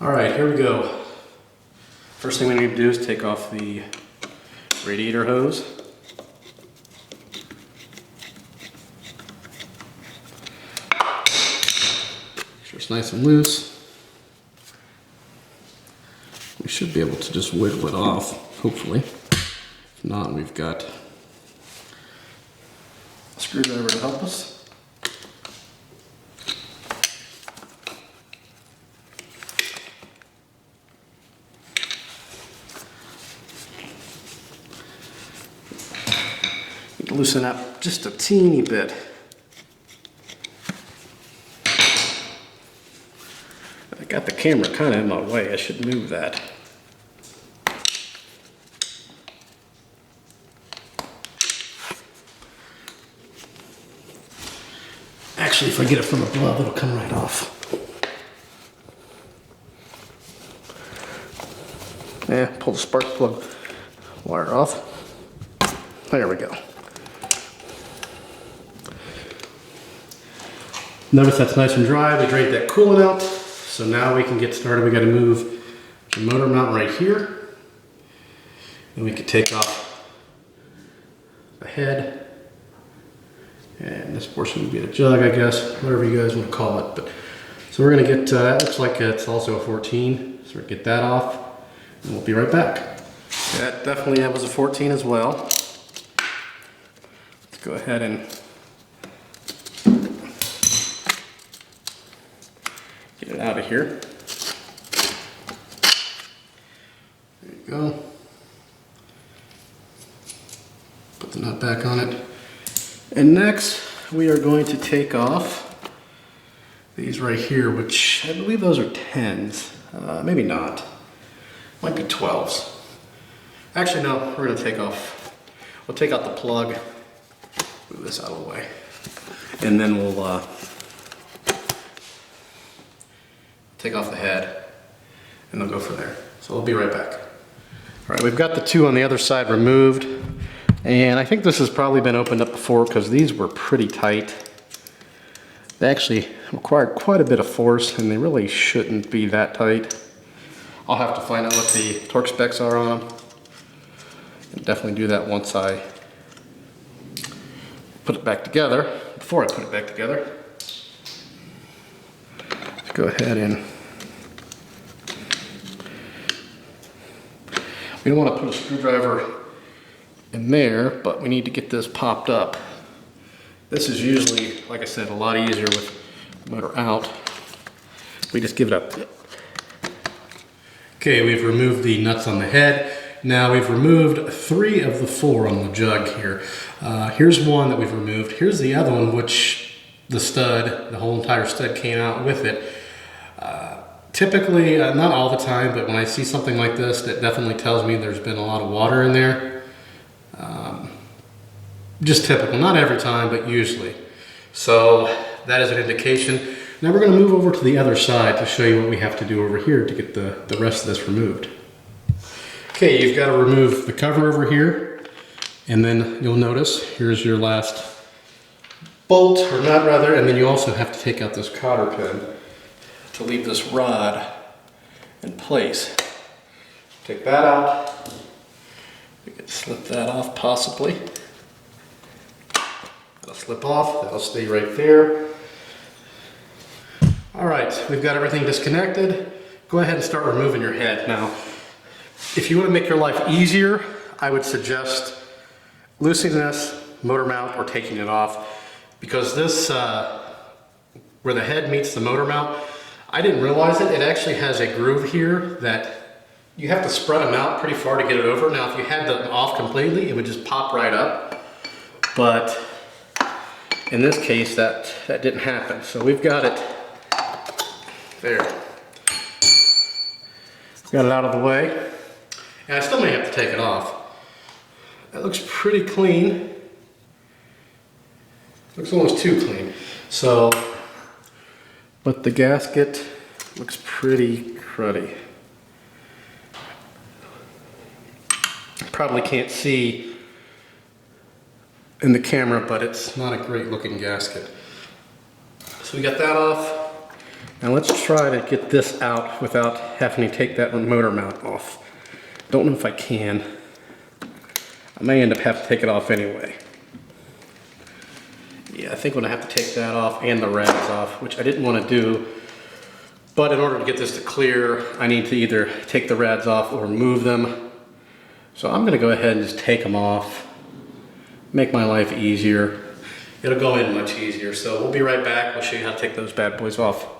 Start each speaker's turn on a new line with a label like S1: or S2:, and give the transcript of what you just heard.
S1: All right, here we go. First thing we need to do is take off the radiator hose. Make sure it's nice and loose. We should be able to just wiggle it off, hopefully. If not, we've got a screwdriver to help us. Need to loosen up just a teeny bit. I got the camera kind of in my way. I should move that. Actually, if I get it from above, it'll come right off. Yeah, pull the spark plug wire off. There we go. Notice that's nice and dry. We drained that coolant out. So now we can get started. We got to move the motor mount right here. And we can take off the head. And this portion would be the jug, I guess, whatever you guys want to call it. But so we're going to get, that looks like it's also a 14. So we'll get that off and we'll be right back. That definitely was a 14 as well. Let's go ahead and get it out of here. There you go. Put the nut back on it. And next, we are going to take off these right here, which I believe those are 10s. Maybe not. Might be 12s. Actually, no, we're going to take off. We'll take out the plug. Move this out of the way. And then we'll take off the head, and they'll go from there. So we'll be right back. All right, we've got the two on the other side removed. And I think this has probably been opened up before because these were pretty tight. They actually required quite a bit of force and they really shouldn't be that tight. I'll have to find out what the torque specs are on them. And definitely do that once I put it back together. Before I put it back together, let's go ahead and we don't want to put a screwdriver in there, but we need to get this popped up. This is usually, like I said, a lot easier with the motor out. We just give it up. Okay, we've removed the nuts on the head. Now we've removed 3 of the 4 on the jug here. Here's one that we've removed. Here's the other one, which the stud, the whole entire stud came out with it. Typically, not all the time, but when I see something like this, that definitely tells me there's been a lot of water in there. Just typical, not every time, but usually. So that is an indication. Now we're going to move over to the other side to show you what we have to do over here to get the rest of this removed. Okay, you've got to remove the cover over here, and then you'll notice here's your last bolt, or nut rather, and then you also have to take out this cotter pin to leave this rod in place. Take that out. We could slip that off possibly. That'll slip off, that'll stay right there. All right, we've got everything disconnected. Go ahead and start removing your head. Now, if you want to make your life easier, I would suggest loosening this motor mount or taking it off, because this, where the head meets the motor mount, I didn't realize it. It actually has a groove here that you have to spread them out pretty far to get it over. Now, if you had them off completely, it would just pop right up. But in this case, that didn't happen. So we've got it there. Got it out of the way. And I still may have to take it off. That looks pretty clean. Looks almost too clean. So, but the gasket looks pretty cruddy. Probably can't see in the camera, but it's not a great looking gasket. So we got that off. Now let's try to get this out without having to take that motor mount off. Don't know if I can. I may end up having to take it off anyway. Yeah, I think I'm gonna have to take that off and the rads off, which I didn't want to do. But in order to get this to clear, I need to either take the rads off or move them. So I'm gonna go ahead and just take them off. Make my life easier. It'll go in much easier. So we'll be right back. We'll show you how to take those bad boys off.